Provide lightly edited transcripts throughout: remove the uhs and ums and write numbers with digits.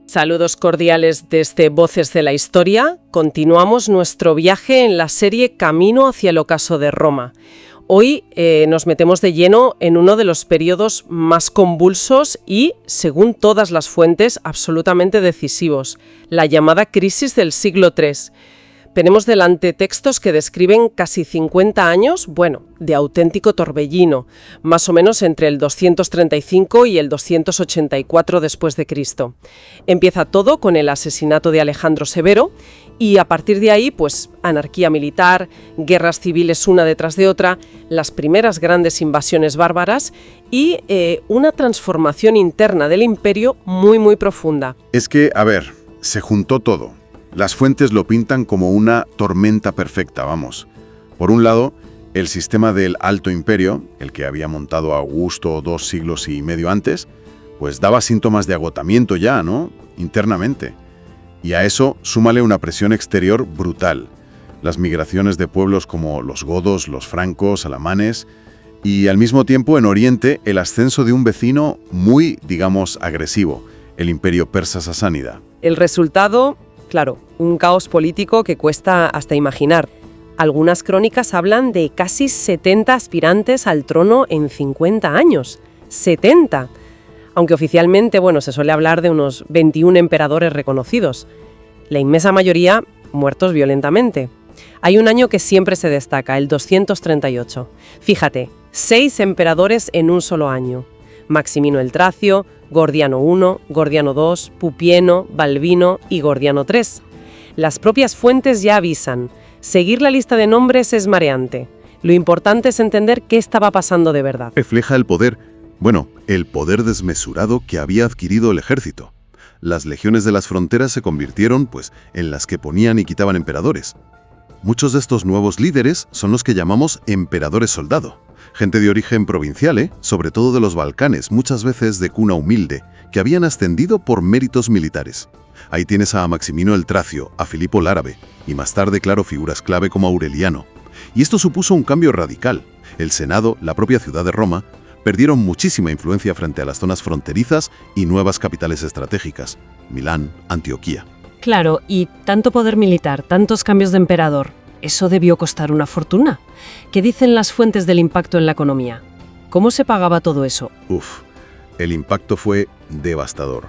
Saludos cordiales desde Voces de la Historia. Continuamos nuestro viaje en la serie Camino hacia el ocaso de Roma. Hoy nos metemos de lleno en uno de los periodos más convulsos y, según todas las fuentes, absolutamente decisivos, la llamada crisis del siglo III. Tenemos delante textos que describen casi 50 años, de auténtico torbellino, más o menos entre el 235 y el 284 después de Cristo. Empieza todo con el asesinato de Alejandro Severo y a partir de ahí, anarquía militar, guerras civiles una detrás de otra, las primeras grandes invasiones bárbaras y una transformación interna del imperio muy profunda. Es que, se juntó todo. Las fuentes lo pintan como una tormenta perfecta, vamos. Por un lado, el sistema del Alto Imperio, el que había montado Augusto 2 siglos y medio antes, daba síntomas de agotamiento ya, ¿no? Internamente. Y a eso súmale una presión exterior brutal. Las migraciones de pueblos como los godos, los francos, alamanes, y al mismo tiempo en Oriente el ascenso de un vecino muy, agresivo, el Imperio Persa Sasánida. El resultado, claro, un caos político que cuesta hasta imaginar. Algunas crónicas hablan de casi 70 aspirantes al trono en 50 años. ¡70! Aunque oficialmente, se suele hablar de unos 21 emperadores reconocidos. La inmensa mayoría muertos violentamente. Hay un año que siempre se destaca, el 238. Fíjate, 6 emperadores en un solo año. Maximino el Tracio, Gordiano I, Gordiano II, Pupieno, Balbino y Gordiano III. Las propias fuentes ya avisan. Seguir la lista de nombres es mareante. Lo importante es entender qué estaba pasando de verdad. Refleja el poder, el poder desmesurado que había adquirido el ejército. Las legiones de las fronteras se convirtieron, en las que ponían y quitaban emperadores. Muchos de estos nuevos líderes son los que llamamos emperadores soldado. Gente de origen provincial, sobre todo de los Balcanes, muchas veces de cuna humilde, que habían ascendido por méritos militares. Ahí tienes a Maximino el Tracio, a Filipo el Árabe, y más tarde, figuras clave como Aureliano. Y esto supuso un cambio radical. El Senado, la propia ciudad de Roma, perdieron muchísima influencia frente a las zonas fronterizas y nuevas capitales estratégicas, Milán, Antioquía. Claro, y tanto poder militar, tantos cambios de emperador, eso debió costar una fortuna. ¿Qué dicen las fuentes del impacto en la economía? ¿Cómo se pagaba todo eso? El impacto fue devastador.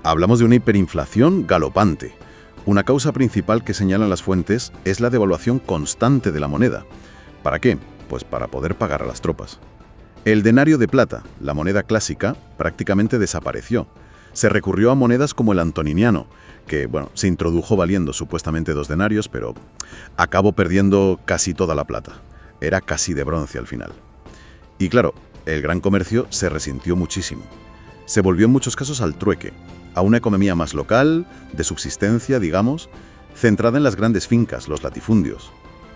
Hablamos de una hiperinflación galopante. Una causa principal que señalan las fuentes es la devaluación constante de la moneda. ¿Para qué? Para poder pagar a las tropas. El denario de plata, la moneda clásica, prácticamente desapareció. Se recurrió a monedas como el antoniniano, que, se introdujo valiendo supuestamente 2 denarios, pero acabó perdiendo casi toda la plata. Era casi de bronce al final. Y claro, el gran comercio se resintió muchísimo. Se volvió en muchos casos al trueque, a una economía más local, de subsistencia, centrada en las grandes fincas, los latifundios.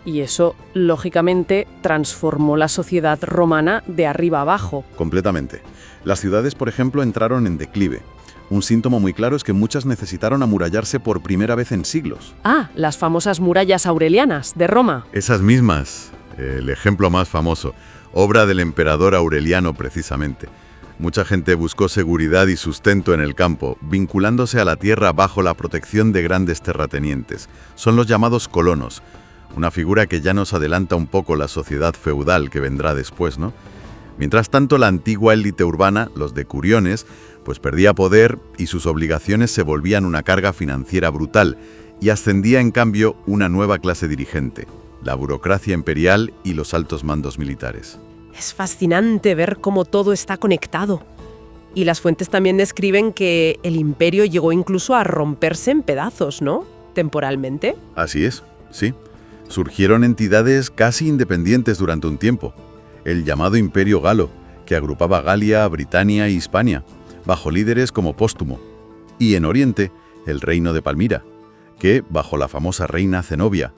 Y eso, lógicamente, transformó la sociedad romana de arriba abajo. Completamente. Las ciudades, por ejemplo, entraron en declive. Un síntoma muy claro es que muchas necesitaron amurallarse por primera vez en siglos. Las famosas murallas aurelianas de Roma. Esas mismas. El ejemplo más famoso. Obra del emperador Aureliano, precisamente. Mucha gente buscó seguridad y sustento en el campo, vinculándose a la tierra bajo la protección de grandes terratenientes. Son los llamados colonos, una figura que ya nos adelanta un poco la sociedad feudal que vendrá después, ¿no? Mientras tanto, la antigua élite urbana, los decuriones, perdía poder y sus obligaciones se volvían una carga financiera brutal, y ascendía en cambio una nueva clase dirigente, la burocracia imperial y los altos mandos militares. Es fascinante ver cómo todo está conectado. Y las fuentes también describen que el imperio llegó incluso a romperse en pedazos, ¿no? Temporalmente. Así es, sí. Surgieron entidades casi independientes durante un tiempo. El llamado Imperio Galo, que agrupaba Galia, Britania e Hispania, bajo líderes como Póstumo. Y en Oriente, el Reino de Palmira, que, bajo la famosa reina Zenobia,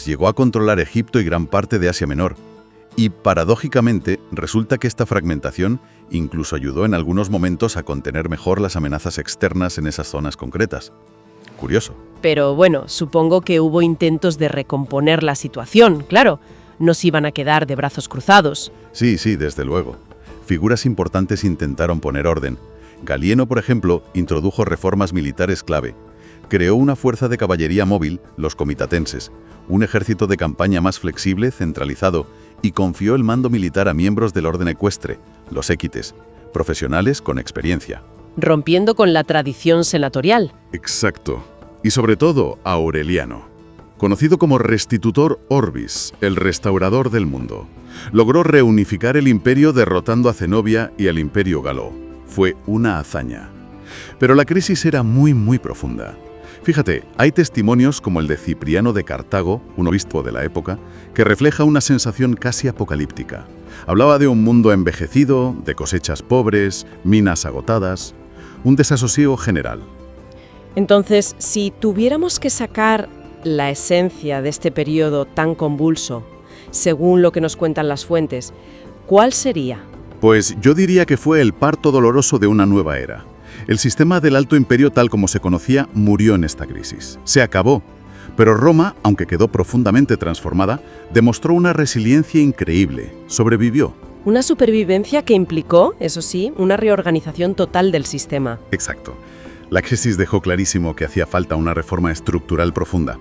llegó a controlar Egipto y gran parte de Asia Menor. Y, paradójicamente, resulta que esta fragmentación incluso ayudó en algunos momentos a contener mejor las amenazas externas en esas zonas concretas. Curioso. Pero supongo que hubo intentos de recomponer la situación, claro. No se iban a quedar de brazos cruzados. Sí, desde luego. Figuras importantes intentaron poner orden. Galieno, por ejemplo, introdujo reformas militares clave. Creó una fuerza de caballería móvil, los comitatenses, un ejército de campaña más flexible, centralizado, y confió el mando militar a miembros del orden ecuestre, los équites, profesionales con experiencia. Rompiendo con la tradición senatorial. Exacto. Y sobre todo a Aureliano, conocido como Restitutor Orbis, el restaurador del mundo. Logró reunificar el imperio derrotando a Zenobia y al imperio galo. Fue una hazaña. Pero la crisis era muy profunda. Fíjate, hay testimonios como el de Cipriano de Cartago, un obispo de la época, que refleja una sensación casi apocalíptica. Hablaba de un mundo envejecido, de cosechas pobres, minas agotadas, un desasosiego general. Entonces, si tuviéramos que sacar la esencia de este periodo tan convulso, según lo que nos cuentan las fuentes, ¿cuál sería? Pues yo diría que fue el parto doloroso de una nueva era. El sistema del Alto Imperio tal como se conocía murió en esta crisis. Se acabó. Pero Roma, aunque quedó profundamente transformada, demostró una resiliencia increíble. Sobrevivió. Una supervivencia que implicó, eso sí, una reorganización total del sistema. Exacto. La crisis dejó clarísimo que hacía falta una reforma estructural profunda.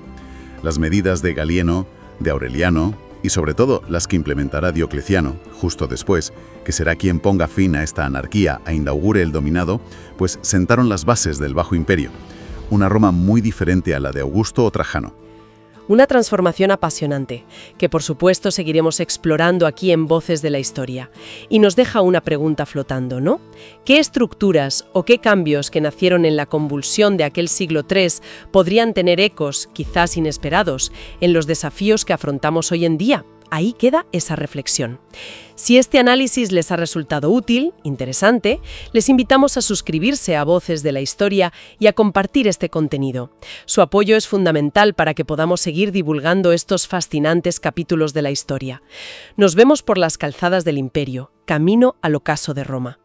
Las medidas de Galieno, de Aureliano y sobre todo las que implementará Diocleciano, justo después, que será quien ponga fin a esta anarquía e inaugure el dominado, pues sentaron las bases del Bajo Imperio. Una Roma muy diferente a la de Augusto o Trajano. Una transformación apasionante, que por supuesto seguiremos explorando aquí en Voces de la Historia. Y nos deja una pregunta flotando, ¿no? ¿Qué estructuras o qué cambios que nacieron en la convulsión de aquel siglo III podrían tener ecos, quizás inesperados, en los desafíos que afrontamos hoy en día? Ahí queda esa reflexión. Si este análisis les ha resultado útil, interesante, les invitamos a suscribirse a Voces de la Historia y a compartir este contenido. Su apoyo es fundamental para que podamos seguir divulgando estos fascinantes capítulos de la historia. Nos vemos por las calzadas del Imperio, camino al ocaso de Roma.